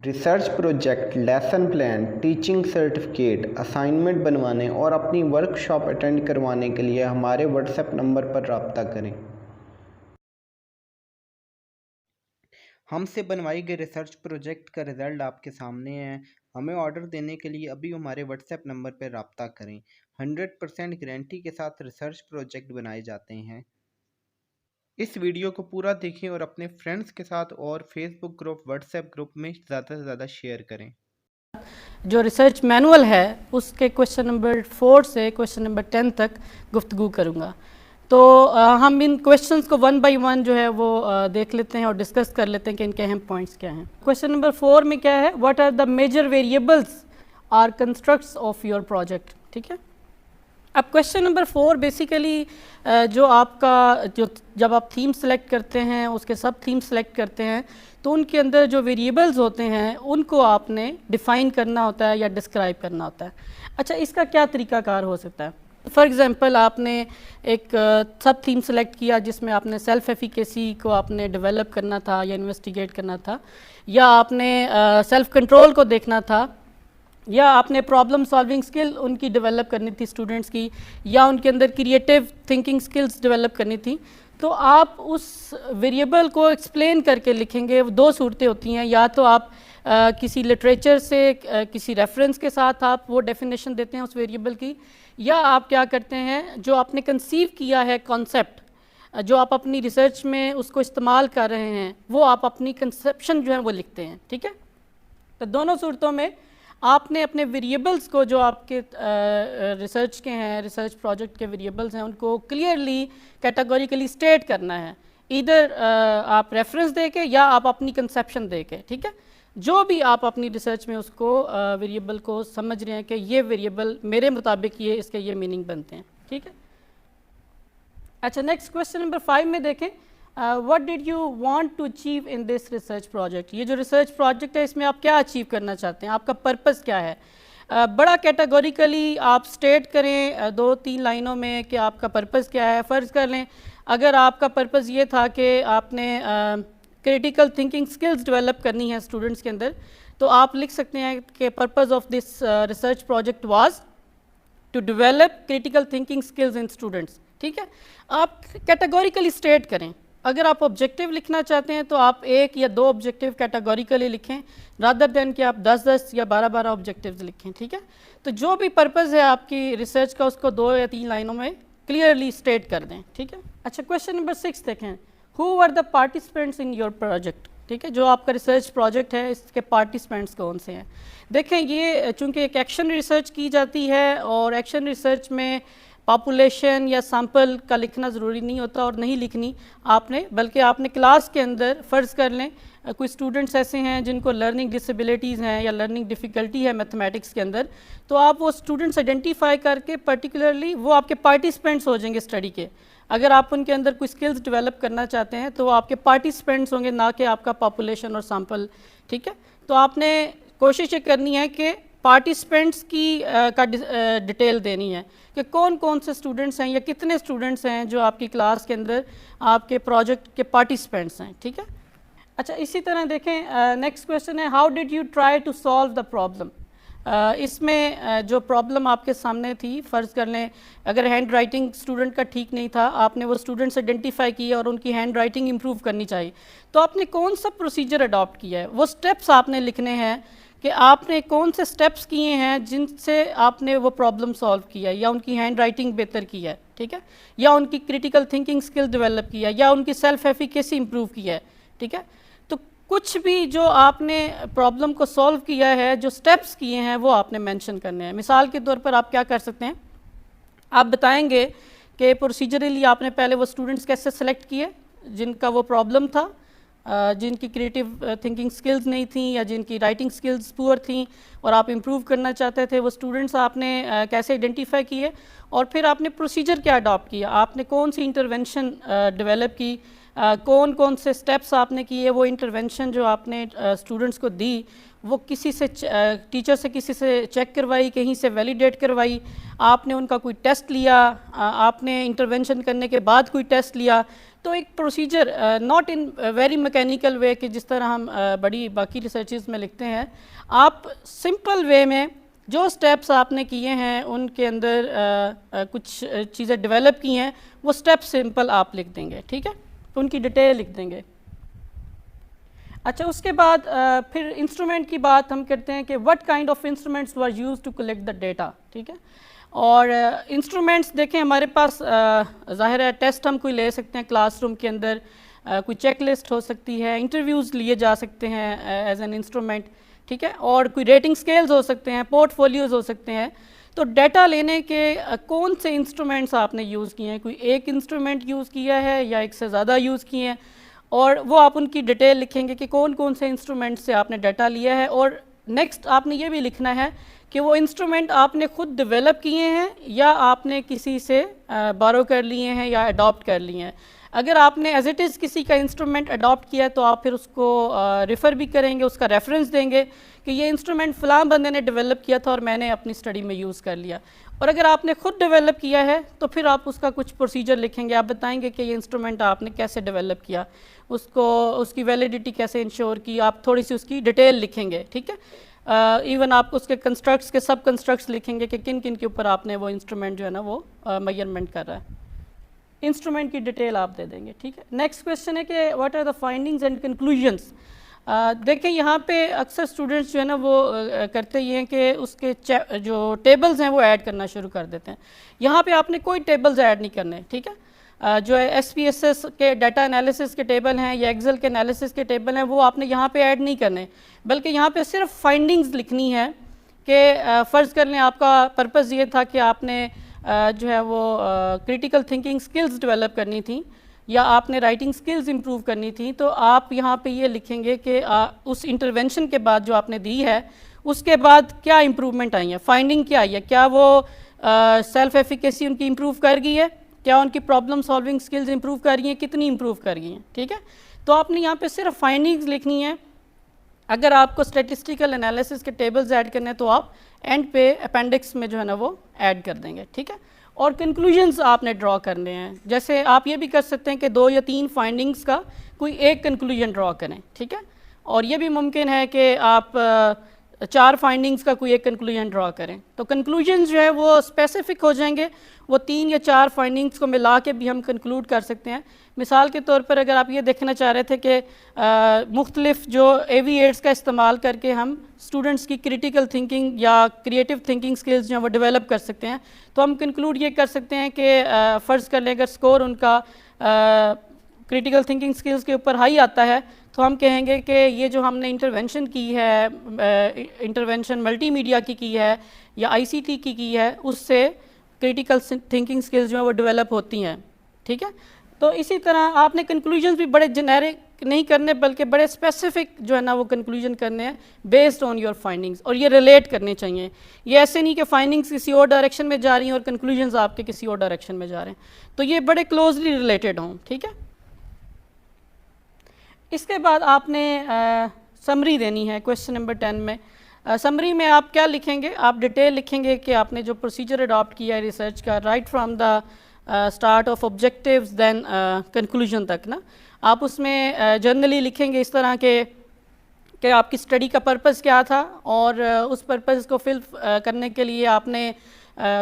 Research project, lesson plan, teaching certificate, assignment بنوانے اور اپنی ورک شاپ اٹینڈ کروانے کے لیے ہمارے واٹس ایپ نمبر پر رابطہ کریں۔ ہم سے بنوائی گئی ریسرچ پروجیکٹ کا رزلٹ آپ کے سامنے ہے۔ ہمیں آرڈر دینے کے لیے ابھی ہمارے واٹس ایپ نمبر پر رابطہ کریں۔ 100% گارنٹی کے ساتھ ریسرچ پروجیکٹ بنائے جاتے ہیں۔ اس ویڈیو کو پورا دیکھیں اور اپنے فرینڈز کے ساتھ اور فیس بک گروپ، واٹس ایپ گروپ میں زیادہ سے زیادہ شیئر کریں۔ جو ریسرچ مینول ہے اس کے کویشچن نمبر 4 سے کویشچن نمبر 10 تک گفتگو کروں گا۔ تو ہم ان کویشچنز کو 1 بائی 1 جو ہے وہ دیکھ لیتے ہیں اور ڈسکس کر لیتے ہیں کہ ان کے اہم پوائنٹس کیا ہیں۔ کویشچن نمبر 4 میں کیا ہے؟ What are the major variables or constructs of your project, ٹھیک ہے۔ اب کویشچن نمبر 4 بیسیکلی جو آپ کا جب آپ تھیم سلیکٹ کرتے ہیں، اس کے سب تھیم سلیکٹ کرتے ہیں تو ان کے اندر جو ویریبلز ہوتے ہیں ان کو آپ نے ڈیفائن کرنا ہوتا ہے یا ڈسکرائب کرنا ہوتا ہے۔ اچھا، اس کا کیا طریقہ کار ہو سکتا ہے؟ فار ایگزامپل آپ نے ایک سب تھیم سلیکٹ کیا جس میں آپ نے سیلف ایفیکیسی کو آپ نے ڈیولپ کرنا تھا یا انویسٹیگیٹ کرنا تھا، یا آپ نے سیلف کنٹرول کو دیکھنا تھا، یا آپ نے پرابلم سالونگ سکل ان کی ڈیولپ کرنی تھی اسٹوڈنٹس کی، یا ان کے اندر کریٹیو تھنکنگ سکلز ڈیولپ کرنی تھی، تو آپ اس ویریبل کو ایکسپلین کر کے لکھیں گے۔ 2 صورتیں ہوتی ہیں، یا تو آپ کسی لٹریچر سے کسی ریفرنس کے ساتھ آپ وہ ڈیفینیشن دیتے ہیں اس ویریبل کی، یا آپ کیا کرتے ہیں جو آپ نے کنسیو کیا ہے کانسیپٹ، جو آپ اپنی ریسرچ میں اس کو استعمال کر رہے ہیں، وہ آپ اپنی کنسیپشن جو ہے وہ لکھتے ہیں، ٹھیک ہے۔ تو دونوں صورتوں میں آپ نے اپنے ویریبلز کو جو آپ کے ریسرچ کے ہیں، ریسرچ پروجیکٹ کے ویریبلز ہیں، ان کو کلیئرلی کیٹاگوریکلی اسٹیٹ کرنا ہے، ایدر آپ ریفرنس دے کے یا آپ اپنی کنسیپشن دے کے، ٹھیک ہے۔ جو بھی آپ اپنی ریسرچ میں اس کو ویریبل کو سمجھ رہے ہیں کہ یہ ویریبل میرے مطابق یہ اس کے یہ میننگ بنتے ہیں، ٹھیک ہے۔ اچھا، نیکسٹ کویشچن نمبر 5 میں دیکھیں، what did you want to achieve in this research project؟ یہ جو ریسرچ پروجیکٹ ہے اس میں آپ کیا اچیو کرنا چاہتے ہیں، آپ کا پرپس کیا ہے؟ بڑا کیٹاگوریکلی آپ سٹیٹ کریں 2-3 لائنوں میں کہ آپ کا پرپس کیا ہے۔ فرض کر لیں اگر آپ کا پرپس یہ تھا کہ آپ نے کریٹیکل تھنکنگ سکلز ڈیولپ کرنی ہے اسٹوڈنٹس کے اندر، تو آپ لکھ سکتے ہیں کہ purpose of this research project was to develop critical thinking skills in students, ٹھیک ہے۔ آپ کیٹاگوریکلی اسٹیٹ کریں۔ اگر آپ آبجیکٹیو لکھنا چاہتے ہیں تو آپ 1 یا 2 آبجیکٹیو کیٹاگوریکلی لکھیں رادر دین کہ آپ 10 یا 12 آبجیکٹیوز لکھیں، ٹھیک ہے۔ تو جو بھی پرپز ہے آپ کی ریسرچ کا اس کو 2 یا 3 لائنوں میں کلیئرلی اسٹیٹ کر دیں، ٹھیک ہے۔ اچھا، کویشچن نمبر 6 دیکھیں، who are the participants in your project, ٹھیک ہے۔ جو آپ کا ریسرچ پروجیکٹ ہے اس کے پارٹیسپینٹس کون سے ہیں؟ دیکھیں، یہ چونکہ ایک ایکشن ریسرچ کی جاتی ہے اور ایکشن ریسرچ میں پاپولیشن یا سیمپل کا لکھنا ضروری نہیں ہوتا اور نہیں لکھنی آپ نے، بلکہ آپ نے کلاس کے اندر فرض کر لیں کوئی اسٹوڈنٹس ایسے ہیں جن کو لرننگ ڈسیبلٹیز ہیں یا لرننگ ڈیفیکلٹی ہے میتھمیٹکس کے اندر، تو آپ وہ اسٹوڈنٹس آئیڈینٹیفائی کر کے پرٹیکولرلی وہ آپ کے پارٹیسپینٹس ہو جائیں گے اسٹڈی کے۔ اگر آپ ان کے اندر کوئی سکلز ڈیولپ کرنا چاہتے ہیں تو وہ آپ کے پارٹیسپینٹس ہوں گے، نہ کہ آپ کا پاپولیشن اور سیمپل، ٹھیک ہے۔ تو آپ نے کوشش یہ کرنی ہے کہ پارٹیسپینٹس کی کا ڈیٹیل دینی ہے کہ کون کون سے اسٹوڈنٹس ہیں یا کتنے اسٹوڈنٹس ہیں جو آپ کی کلاس کے اندر آپ کے پروجیکٹ کے پارٹیسپینٹس ہیں، ٹھیک ہے۔ اچھا، اسی طرح دیکھیں نیکسٹ کویشچن ہے، how did you try to solve the problem? اس میں جو پرابلم آپ کے سامنے تھی، فرض کر لیں اگر ہینڈ رائٹنگ اسٹوڈنٹ کا ٹھیک نہیں تھا، آپ نے وہ اسٹوڈنٹس آئیڈینٹیفائی کیے اور ان کی ہینڈ رائٹنگ امپروو کرنی چاہیے، تو آپ نے کون سا پروسیجر اڈاپٹ کیا ہے؟ وہ اسٹیپس آپ نے لکھنے ہیں کہ آپ نے کون سے سٹیپس کیے ہیں جن سے آپ نے وہ پرابلم سالو کیا ہے، یا ان کی ہینڈ رائٹنگ بہتر کی ہے، ٹھیک ہے، یا ان کی کریٹیکل تھنکنگ سکل ڈیولپ کیا ہے، یا ان کی سیلف ایفیکیسی امپروو کیا ہے، ٹھیک ہے۔ تو کچھ بھی جو آپ نے پرابلم کو سالو کیا ہے، جو سٹیپس کیے ہیں وہ آپ نے مینشن کرنے ہیں۔ مثال کے طور پر آپ کیا کر سکتے ہیں، آپ بتائیں گے کہ پروسیجرلی آپ نے پہلے وہ اسٹوڈنٹس کیسے سلیکٹ کیے جن کا وہ پرابلم تھا، جن کی کریٹیو تھنکنگ سکلز نہیں تھیں یا جن کی رائٹنگ سکلز پور تھیں اور آپ امپروو کرنا چاہتے تھے، وہ اسٹوڈنٹس آپ نے کیسے آئیڈینٹیفائی کیے، اور پھر آپ نے پروسیجر کیا اڈاپٹ کیا، آپ نے کون سی انٹرونشن ڈیولپ کی कौन कौन से स्टेप्स आपने किए, वो इंटरवेंशन जो आपने स्टूडेंट्स को दी वो किसी से टीचर से किसी से चेक करवाई, कहीं से वैलिडेट करवाई, आपने उनका कोई टेस्ट लिया, आपने इंटरवेंशन करने के बाद कोई टेस्ट लिया। तो एक procedure, not in very mechanical वे कि जिस तरह हम बड़ी बाकी रिसर्चेस में लिखते हैं, आप सिंपल वे में जो स्टेप्स आपने किए हैं उनके अंदर कुछ चीज़ें डेवलप की हैं, वो स्टेप सिंपल आप लिख देंगे, ठीक है, उनकी डिटेल लिख देंगे। अच्छा, उसके बाद फिर इंस्ट्रूमेंट की बात हम करते हैं कि what kind of instruments were used to collect the data, ठीक है। और इंस्ट्रूमेंट्स देखें हमारे पास ज़ाहिर है टेस्ट हम कोई ले सकते हैं क्लासरूम के अंदर, कोई चेक लिस्ट हो सकती है, इंटरव्यूज़ लिए जा सकते हैं एज एन इंस्ट्रूमेंट, ठीक है, और कोई रेटिंग स्केल्स हो सकते हैं, पोर्टफोलियोज़ हो सकते हैं। तो डाटा लेने के कौन से इंस्ट्रूमेंट्स आपने यूज़ किए हैं, कोई एक इंस्ट्रूमेंट यूज़ किया है या एक से ज़्यादा यूज़ किए हैं, और वो आप उनकी डिटेल लिखेंगे कि कौन कौन से इंस्ट्रूमेंट से आपने डाटा लिया है। और नेक्स्ट आपने ये भी लिखना है कि वो इंस्ट्रूमेंट आपने खुद डेवलप किए हैं या आपने किसी से बारो कर लिए हैं या अडॉप्ट कर लिए हैं। अगर आपने एज इट इज़ किसी का इंस्ट्रूमेंट अडॉप्ट किया है तो आप फिर उसको रेफ़र भी करेंगे, उसका रेफरेंस देंगे कि ये इंस्ट्रूमेंट फ़लाँ बंदे ने डेवलप किया था और मैंने अपनी स्टडी में यूज़ कर लिया। और अगर आपने खुद डेवलप किया है तो फिर आप उसका कुछ प्रोसीजर लिखेंगे, आप बताएंगे कि ये इंस्ट्रूमेंट आपने कैसे डेवलप किया, उसको उसकी वैलिडिटी कैसे इंश्योर की, आप थोड़ी सी उसकी डिटेल लिखेंगे, ठीक है। इवन आप उसके कंस्ट्रक्ट्स के सब कंस्ट्रक्ट्स लिखेंगे कि किन किन के ऊपर आपने वो इंस्ट्रूमेंट जो है ना वो मेजरमेंट कर रहा है। इंस्ट्रूमेंट की डिटेल आप दे देंगे, ठीक है। नेक्स्ट क्वेश्चन है कि what are the findings and conclusions. देखें यहाँ पे अक्सर स्टूडेंट्स जो है ना वो करते ये हैं कि उसके जो टेबल्स हैं वो ऐड करना शुरू कर देते हैं। यहाँ पे आपने कोई टेबल्स ऐड नहीं करने, ठीक है। जो है SPSS के डाटा एनालिसिस के टेबल हैं या एक्सेल के एनालिसिस के टेबल हैं वो आपने यहाँ पे ऐड नहीं करने, बल्कि यहाँ पे सिर्फ फाइंडिंग्स लिखनी है कि फ़र्ज़ कर लें आपका पर्पज़ ये था कि आपने जो है वो क्रिटिकल थिंकिंग स्किल्स डेवलप करनी थी या आपने राइटिंग स्किल्स इंप्रूव करनी थी, तो आप यहाँ पे ये लिखेंगे कि उस इंटरवेंशन के बाद जो आपने दी है उसके बाद क्या इम्प्रूवमेंट आई है, फाइंडिंग क्या आई है, क्या वो सेल्फ एफिकेसी उनकी इम्प्रूव कर गई है, क्या उनकी प्रॉब्लम सॉल्विंग स्किल्स इंप्रूव कर गई हैं, कितनी इंप्रूव कर गई हैं, ठीक है। तो आपने यहाँ पे सिर्फ फाइंडिंग्स लिखनी है। अगर आपको स्टैटिस्टिकल एनालिसिस के टेबल्स ऐड करने हैं तो आप एंड पे अपेंडिक्स में जो है ना वो ऐड कर देंगे, ठीक है। और कंक्लूजन्स आपने ड्रॉ करने हैं, जैसे आप ये भी कर सकते हैं कि 2 या 3 फाइंडिंग्स का कोई एक कंक्लूजन ड्रॉ करें, ठीक है। और ये भी मुमकिन है कि आप 4 फाइंडिंग्स का कोई एक कंक्लूजन ड्रॉ करें। तो कंक्लूजन्स जो है वो स्पेसिफिक हो जाएंगे, वो 3 या 4 फाइंडिंग्स को मिला के भी हम कंक्लूड कर सकते हैं। मिसाल के तौर पर अगर आप ये देखना चाह रहे थे कि मुख्तलिफ जो AV8s का इस्तेमाल करके हम स्टूडेंट्स की क्रिटिकल थिंकिंग या क्रिएटिव थिंकिंग स्किल्स जो हैं वो डेवलप कर सकते हैं, तो हम कंक्लूड ये कर सकते हैं कि फ़र्ज़ कर लें अगर स्कोर उनका क्रिटिकल थिंकिंग स्किल्स के ऊपर हाई आता है तो हम कहेंगे कि ये जो हमने इंटरवेंशन की है, इंटरवेंशन मल्टीमीडिया की है या ICT की है, उससे क्रिटिकल थिंकिंग स्किल्स जो है वो डेवलप होती हैं, ठीक है। तो इसी तरह आपने कंक्लूजन्स भी बड़े जेनेरिक नहीं करने बल्कि बड़े स्पेसिफिक जो है ना वो कंक्लूजन करने हैं बेस्ड ऑन योर फाइंडिंग्स, और ये रिलेट करने चाहिए। ये ऐसे नहीं कि फाइंडिंग्स किसी और डायरेक्शन में जा रही हैं और कंक्लूजन्स आपके किसी और डायरेक्शन में जा रहे हैं, तो ये बड़े क्लोजली रिलेटेड हों, ठीक है। इसके बाद आपने समरी देनी है क्वेश्चन नंबर 10 में। समरी में आप क्या लिखेंगे, आप डिटेल लिखेंगे कि आपने जो प्रोसीजर अडॉप्ट किया है रिसर्च का, right from the start of objectives then conclusion तक ना, आप उसमें जनरली लिखेंगे इस तरह के कि आपकी स्टडी का पर्पज़ क्या था और उस पर्पज़ को फिल करने के लिए आपने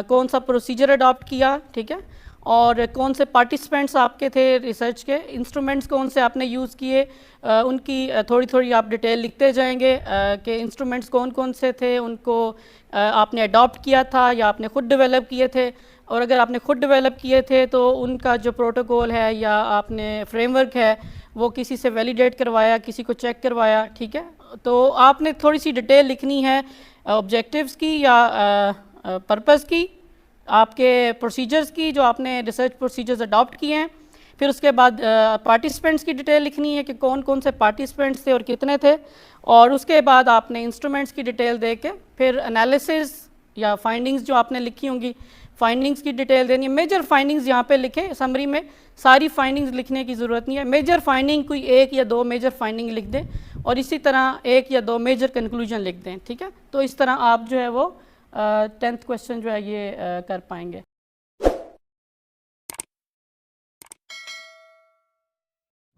कौन सा प्रोसीजर अडॉप्ट किया, ठीक है, और कौन से पार्टिसिपेंट्स आपके थे रिसर्च के, इंस्ट्रूमेंट्स कौन से आपने यूज़ किए, उनकी थोड़ी थोड़ी आप डिटेल लिखते जाएंगे कि इंस्ट्रूमेंट्स कौन कौन से थे, उनको आपने अडॉप्ट किया था या आपने ख़ुद डेवलप किए थे, और अगर आपने ख़ुद डेवलप किए थे तो उनका जो प्रोटोकॉल है या आपने फ्रेमवर्क है वो किसी से वैलिडेट करवाया, किसी को चेक करवाया, ठीक है। तो आपने थोड़ी सी डिटेल लिखनी है ऑब्जेक्टिव्स की या पर्पज़ की, आपके प्रोसीजर्स की जो आपने रिसर्च प्रोसीजर्स अडॉप्ट किए हैं। फिर उसके बाद पार्टिसिपेंट्स की डिटेल लिखनी है कि कौन कौन से पार्टिसिपेंट्स थे और कितने थे, और उसके बाद आपने इंस्ट्रूमेंट्स की डिटेल दे के फिर एनालिसिस या फाइंडिंग्स जो आपने लिखी होंगी فائنڈنگز کی ڈیٹیل دینی ہے. میجر فائنڈنگز یہاں پہ لکھیں, سمری میں ساری فائنڈنگز لکھنے کی ضرورت نہیں ہے. میجر فائنڈنگ کوئی 1 یا 2 میجر فائنڈنگ لکھ دیں اور اسی طرح 1 یا 2 میجر کنکلوژن لکھ دیں, ٹھیک ہے. تو اس طرح آپ جو ہے وہ 10th کویسچن جو ہے یہ کر پائیں گے.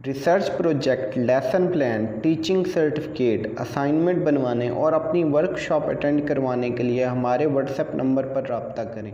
Research project, lesson plan, teaching certificate, assignment بنوانے اور اپنی ورک شاپ اٹینڈ کروانے کے لیے ہمارے واٹس ایپ نمبر پر رابطہ کریں.